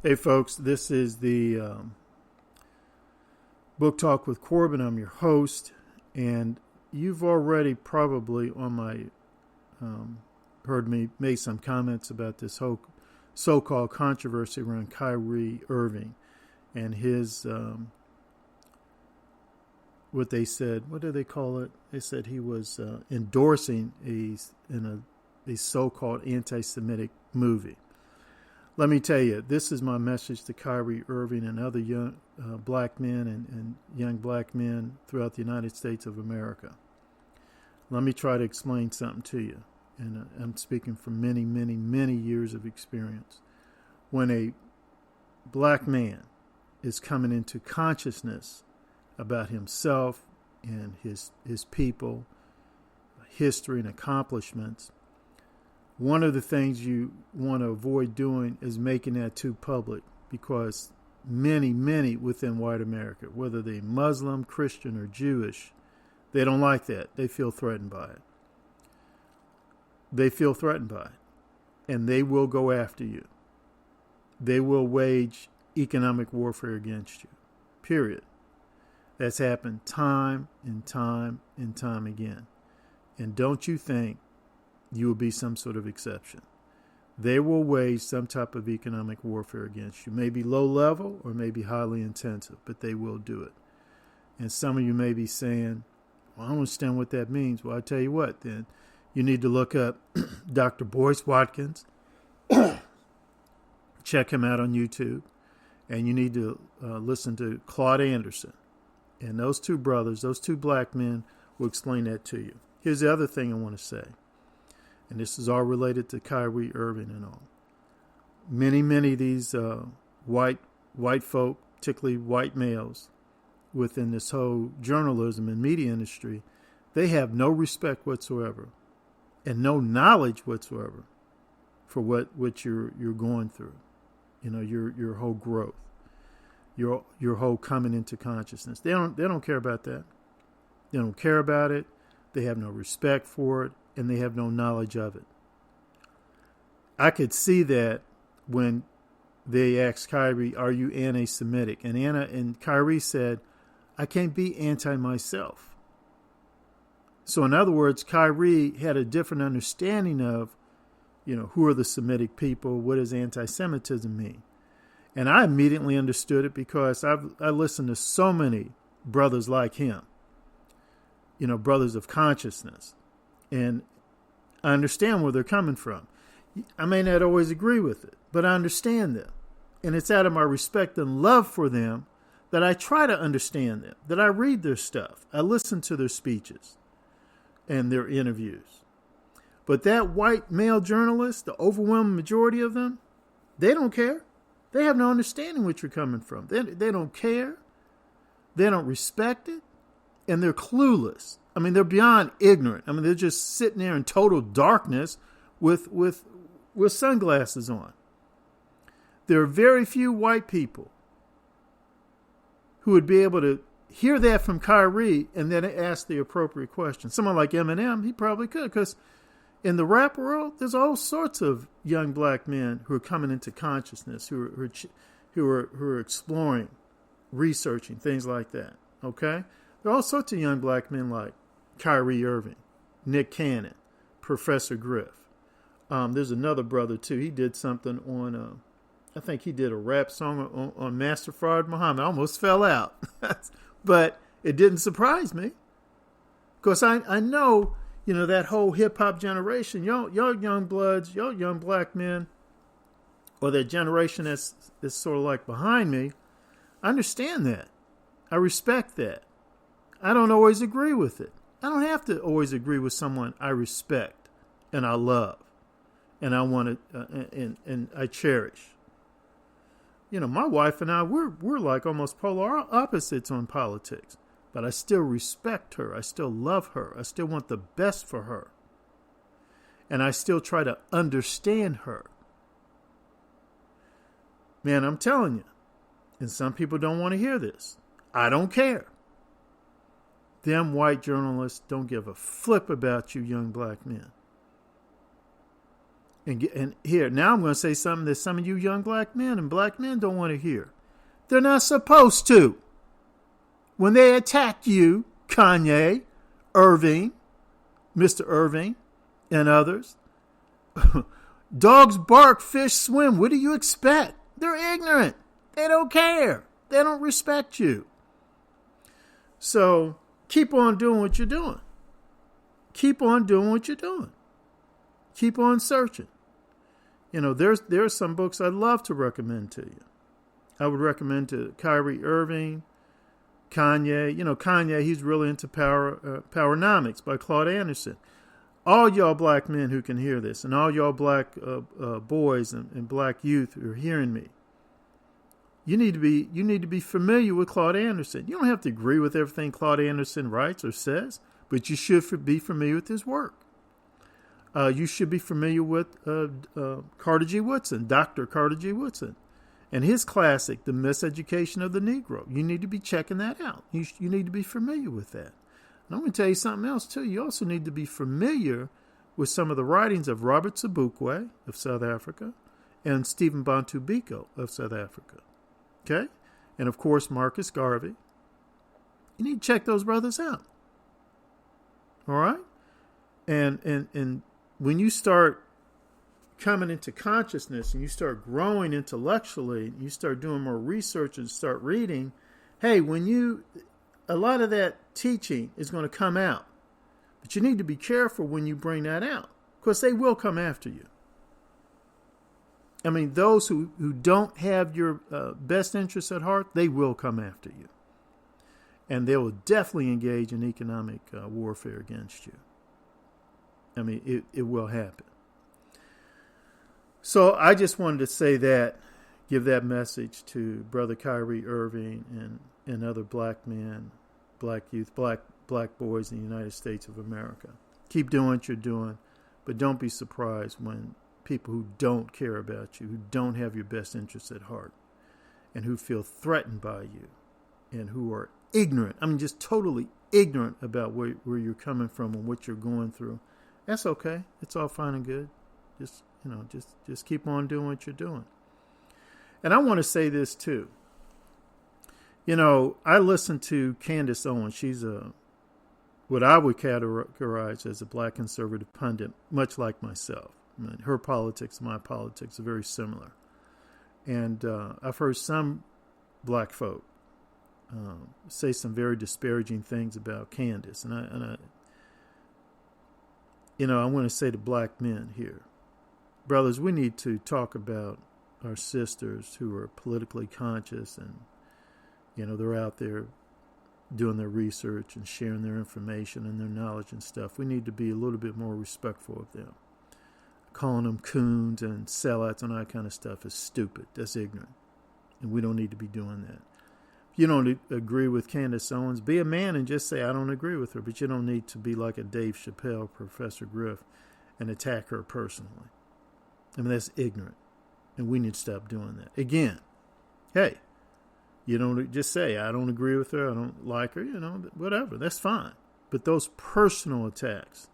Hey, folks, this is the Book Talk with Corbin. I'm your host, and you've already probably on my heard me make some comments about this whole so-called controversy around Kyrie Irving and his what they said. What do they call it? They said he was endorsing a so-called anti-Semitic movie. Let me tell you, this is my message to Kyrie Irving and other young black men and young black men throughout the United States of America. Let me try to explain something to you. And I'm speaking from many, many, many years of experience. When a black man is coming into consciousness about himself and his people, history and accomplishments, one of the things you want to avoid doing is making that too public, because many, many within white America, whether they're Muslim, Christian, or Jewish, they don't like that. They feel threatened by it. They feel threatened by it. And they will go after you. They will wage economic warfare against you. Period. That's happened time and time and time again. And don't you think you will be some sort of exception? They will wage some type of economic warfare against you. Maybe low level or maybe highly intensive, but they will do it. And some of you may be saying, well, I don't understand what that means. Well, I tell you what, then you need to look up Dr. Boyce Watkins. Check him out on YouTube. And you need to listen to Claude Anderson. And those two brothers, those two black men, will explain that to you. Here's the other thing I want to say. And this is all related to Kyrie Irving and all. Many, many of these white folk, particularly white males, within this whole journalism and media industry, they have no respect whatsoever and no knowledge whatsoever for what you're going through. You know, your whole growth, your whole coming into consciousness. They don't care about that. They don't care about it. They have no respect for it. And they have no knowledge of it. I could see that when they asked Kyrie, are you anti-Semitic? And Kyrie said, I can't be anti myself. So in other words, Kyrie had a different understanding of, who are the Semitic people? What does anti-Semitism mean? And I immediately understood it because I listened to so many brothers like him, brothers of consciousness. And I understand where they're coming from. I may not always agree with it, but I understand them. And it's out of my respect and love for them that I try to understand them, that I read their stuff. I listen to their speeches and their interviews. But that white male journalist, the overwhelming majority of them, they don't care. They have no understanding what you're coming from. They don't care. They don't respect it. And they're clueless. I mean, they're beyond ignorant. I mean, they're just sitting there in total darkness with sunglasses on. There are very few white people who would be able to hear that from Kyrie and then ask the appropriate question. Someone like Eminem, he probably could, because in the rap world, there's all sorts of young black men who are coming into consciousness, who are exploring, researching, things like that. Okay? There are all sorts of young black men like Kyrie Irving, Nick Cannon, Professor Griff. There's another brother, too. He did something on, I think he did a rap song on Master Fard Muhammad. I almost fell out. But it didn't surprise me. Because I know, that whole hip-hop generation, y'all young bloods, y'all young black men, or that generation that's sort of like behind me, I understand that. I respect that. I don't always agree with it. I don't have to always agree with someone I respect and I love and I want to and I cherish. My wife and I, we're like almost polar opposites on politics, but I still respect her. I still love her. I still want the best for her. And I still try to understand her. Man, I'm telling you, and some people don't want to hear this. I don't care. Them white journalists don't give a flip about you young black men. And here, now I'm going to say something that some of you young black men and black men don't want to hear. They're not supposed to. When they attack you, Kanye, Irving, Mr. Irving, and others, dogs bark, fish swim. What do you expect? They're ignorant. They don't care. They don't respect you. So keep on doing what you're doing. Keep on doing what you're doing. Keep on searching. You know, there's some books I'd love to recommend to you. I would recommend to Kyrie Irving, Kanye. You know, Kanye, he's really into Powernomics by Claude Anderson. All y'all black men who can hear this, and all y'all black boys and black youth who are hearing me, you need to be familiar with Claude Anderson. You don't have to agree with everything Claude Anderson writes or says, but you should be familiar with his work. You should be familiar with Carter G. Woodson, Dr. Carter G. Woodson, and his classic, The Miseducation of the Negro. You need to be checking that out. You need to be familiar with that. And I'm going to tell you something else, too. You also need to be familiar with some of the writings of Robert Sobukwe of South Africa and Stephen Bantu Biko of South Africa. Okay? And, of course, Marcus Garvey. You need to check those brothers out. All right? And when you start coming into consciousness and you start growing intellectually, and you start doing more research and start reading, hey, a lot of that teaching is going to come out. But you need to be careful when you bring that out, because they will come after you. I mean, those who don't have your best interests at heart, they will come after you. And they will definitely engage in economic warfare against you. I mean, it will happen. So I just wanted to say that, give that message to Brother Kyrie Irving and other black men, black youth, black boys in the United States of America. Keep doing what you're doing, but don't be surprised when people who don't care about you, who don't have your best interests at heart, and who feel threatened by you, and who are ignorant, I mean just totally ignorant about where you're coming from and what you're going through. That's okay. It's all fine and good. Just keep on doing what you're doing. And I want to say this too. You know, I listen to Candace Owens. She's what I would categorize as a black conservative pundit, much like myself. I mean, her politics and my politics are very similar. And I've heard some black folk say some very disparaging things about Candace. And I want to say to black men here, brothers, we need to talk about our sisters who are politically conscious and, they're out there doing their research and sharing their information and their knowledge and stuff. We need to be a little bit more respectful of them. Calling them coons and sellouts and all that kind of stuff is stupid. That's ignorant. And we don't need to be doing that. If you don't agree with Candace Owens, be a man and just say, I don't agree with her. But you don't need to be like a Dave Chappelle, Professor Griff, and attack her personally. I mean, that's ignorant. And we need to stop doing that. Again, hey, you don't just say, I don't agree with her, I don't like her, whatever. That's fine. But those personal attacks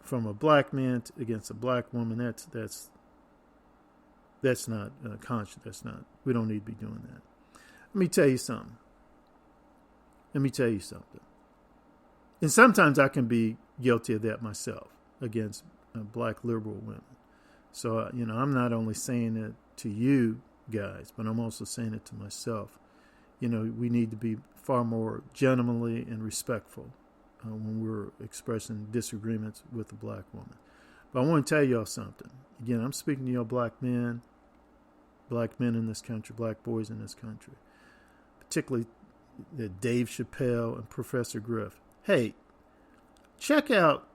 from a black man against a black woman, that's not conscious. That's not. We don't need to be doing that. Let me tell you something. And sometimes I can be guilty of that myself against black liberal women. So, I'm not only saying it to you guys, but I'm also saying it to myself. We need to be far more gentlemanly and respectful when we're expressing disagreements with a black woman. But I want to tell y'all something. Again, I'm speaking to y'all black men in this country, black boys in this country, particularly Dave Chappelle and Professor Griff. Hey, check out,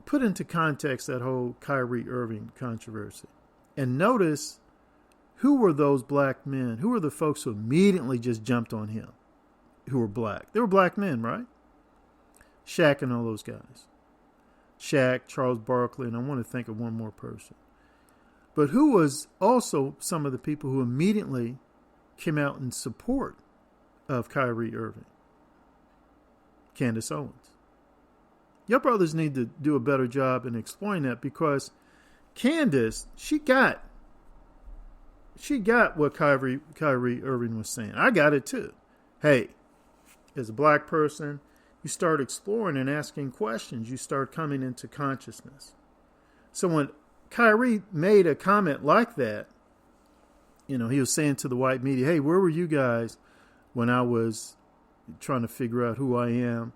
put into context that whole Kyrie Irving controversy, and notice who were those black men? Who were the folks who immediately just jumped on him, who were black? They were black men, right? Shaq and all those guys. Shaq, Charles Barkley, and I want to think of one more person. But who was also some of the people who immediately came out in support of Kyrie Irving? Candace Owens. Your brothers need to do a better job in exploring that, because Candace, she got what Kyrie Irving was saying. I got it too. Hey, as a black person, you start exploring and asking questions. You start coming into consciousness. So when Kyrie made a comment like that, he was saying to the white media, hey, where were you guys when I was trying to figure out who I am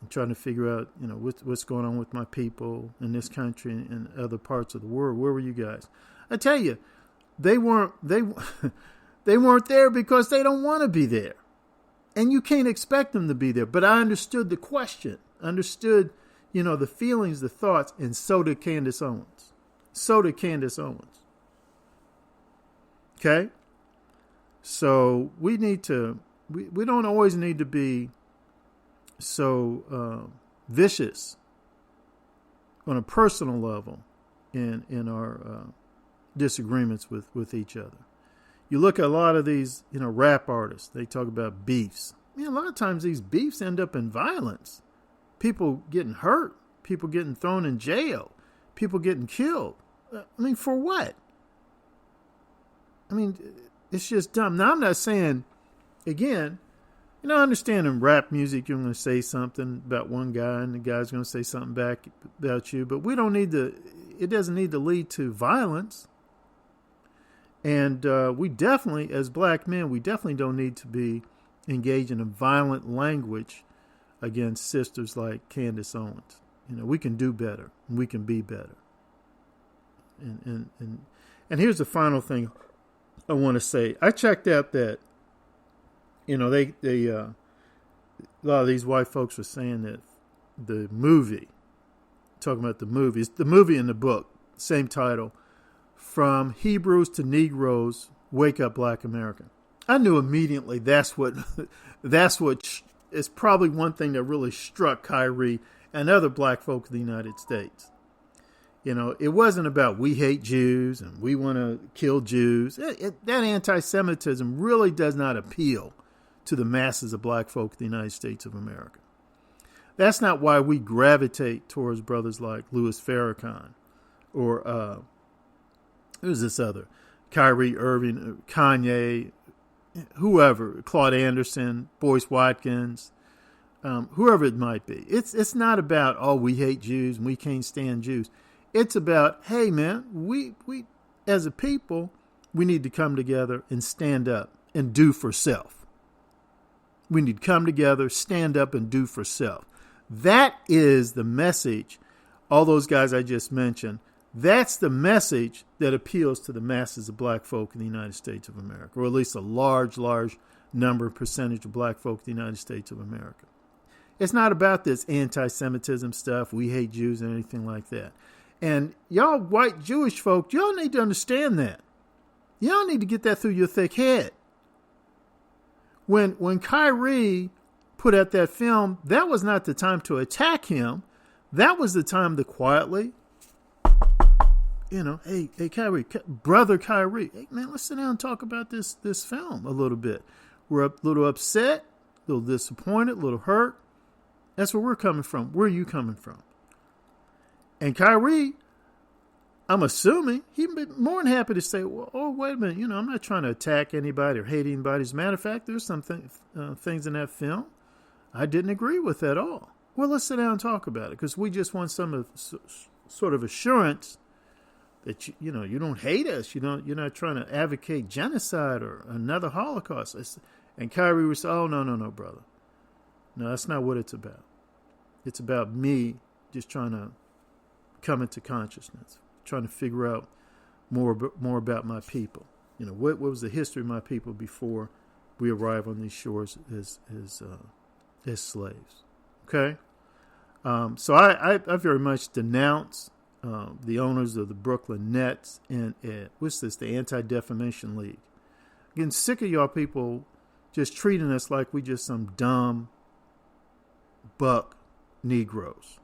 and trying to figure out, what's going on with my people in this country and other parts of the world? Where were you guys? I tell you, they weren't there because they don't want to be there. And you can't expect them to be there. But I understood the question, understood, the feelings, the thoughts, and so did Candace Owens. Okay? So we need to, we don't always need to be so vicious on a personal level in our disagreements with each other. You look at a lot of these, rap artists, they talk about beefs. A lot of times these beefs end up in violence. People getting hurt, people getting thrown in jail, people getting killed. For what? It's just dumb. Now, I'm not saying, again, I understand in rap music you're going to say something about one guy and the guy's going to say something back about you, but it doesn't need to lead to violence. And we definitely, as black men, we definitely don't need to be engaged in a violent language against sisters like Candace Owens. We can do better. And we can be better. And here's the final thing I want to say. I checked out that, they a lot of these white folks were saying that the movie, talking about the movies, the movie and the book, same title, From Hebrews to Negroes, Wake Up Black American. I knew immediately that's what is probably one thing that really struck Kyrie and other black folk in the United States. It wasn't about we hate Jews and we want to kill Jews. That anti-Semitism really does not appeal to the masses of black folk in the United States of America. That's not why we gravitate towards brothers like Louis Farrakhan or who's this other? Kyrie Irving, Kanye, whoever, Claude Anderson, Boyce Watkins, whoever it might be. It's not about, we hate Jews and we can't stand Jews. It's about, hey man, we as a people, we need to come together and stand up and do for self. We need to come together, stand up and do for self. That is the message, all those guys I just mentioned, that's the message that appeals to the masses of black folk in the United States of America, or at least a large percentage of black folk in the United States of America. It's not about this anti-Semitism stuff, we hate Jews and anything like that. And y'all white Jewish folk, y'all need to understand that. Y'all need to get that through your thick head. When Kyrie put out that film, that was not the time to attack him. That was the time to quietly, hey Kyrie, brother Kyrie, hey man, let's sit down and talk about this film a little bit. We're a little upset, a little disappointed, a little hurt. That's where we're coming from. Where are you coming from? And Kyrie, I'm assuming he'd be more than happy to say, well, wait a minute, I'm not trying to attack anybody or hate anybody. As a matter of fact, there's some things in that film I didn't agree with at all. Well, let's sit down and talk about it because we just want some sort of assurance that you don't hate us. You're not trying to advocate genocide or another Holocaust. And Kyrie would say, oh, no, brother. No, that's not what it's about. It's about me just trying to come into consciousness, trying to figure out more about my people. What was the history of my people before we arrive on these shores as slaves. Okay? So I very much denounce the owners of the Brooklyn Nets and what's this? The Anti-Defamation League. Getting sick of y'all people just treating us like we just some dumb buck Negroes.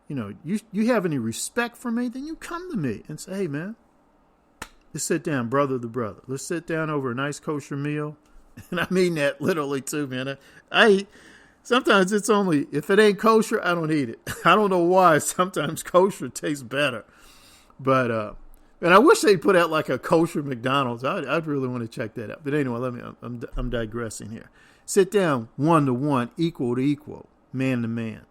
You have any respect for me, then you come to me and say, hey, man, let's sit down, brother to brother. Let's sit down over a nice kosher meal. And I mean that literally too, man. Sometimes it's only, if it ain't kosher, I don't eat it. I don't know why. Sometimes kosher tastes better. But, and I wish they'd put out like a kosher McDonald's. I'd really want to check that out. But anyway, I'm digressing here. Sit down 1-to-1, equal to equal, man to man.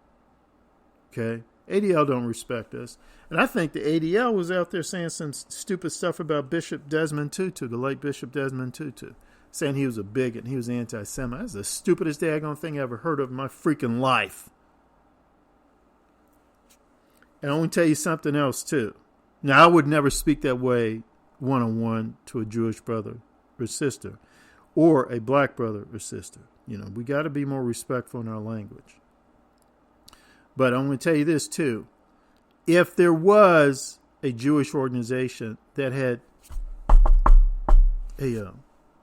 Okay? ADL don't respect us. And I think the ADL was out there saying some stupid stuff about Bishop Desmond Tutu, the late Bishop Desmond Tutu, saying he was a bigot and he was anti-Semite. That's the stupidest daggone thing I ever heard of in my freaking life. And I want to tell you something else, too. Now, I would never speak that way one-on-one to a Jewish brother or sister or a black brother or sister. You know, we got to be more respectful in our language. But I'm going to tell you this, too. If there was a Jewish organization that had, hey,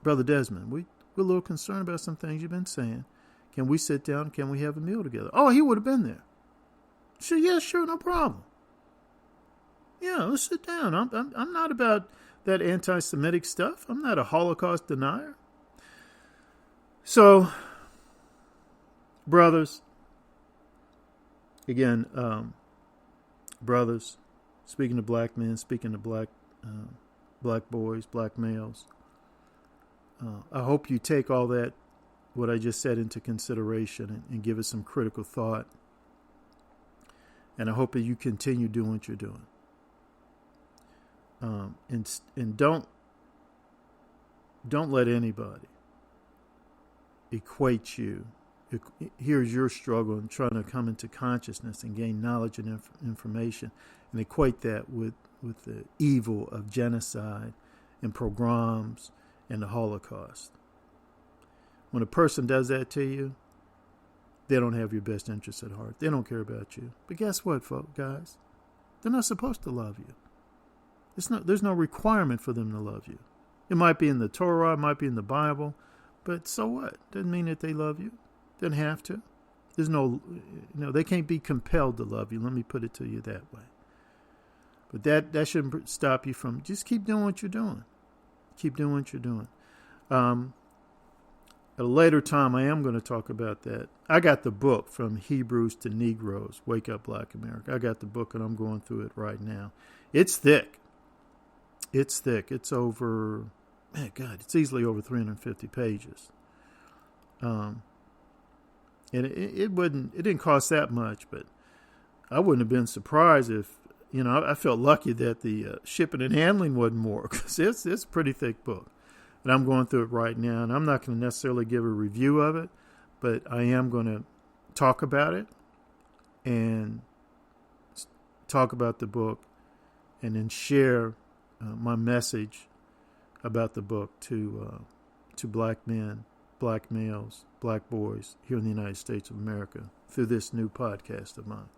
Brother Desmond, we're a little concerned about some things you've been saying. Can we sit down? Can we have a meal together? Oh, he would have been there. Sure, yeah, sure, no problem. Yeah, let's sit down. I'm not about that anti-Semitic stuff. I'm not a Holocaust denier. So, brothers, again, brothers, speaking to black men, speaking to black boys, black males, I hope you take all that, what I just said, into consideration and give it some critical thought. And I hope that you continue doing what you're doing. And don't let anybody equate you. Here's your struggle and trying to come into consciousness and gain knowledge and information, and equate that with the evil of genocide and pogroms and the Holocaust. When a person does that to you, they don't have your best interests at heart. They don't care about you. But guess what, folks, guys? They're not supposed to love you. There's no requirement for them to love you. It might be in the Torah, it might be in the Bible, but so what? Doesn't mean that they love you. Doesn't have to. There's no, they can't be compelled to love you. Let me put it to you that way. But that shouldn't stop you from just keep doing what you're doing. Keep doing what you're doing. At a later time, I am going to talk about that. I got the book From Hebrews to Negroes, Wake Up Black America. I got the book and I'm going through it right now. It's thick. It's thick. It's over, it's easily over 350 pages. And it didn't cost that much, but I wouldn't have been surprised if, I felt lucky that the shipping and handling wasn't more, because it's a pretty thick book. And I'm going through it right now, and I'm not going to necessarily give a review of it, but I am going to talk about it and talk about the book and then share my message about the book to black men, black males, black boys here in the United States of America through this new podcast of mine.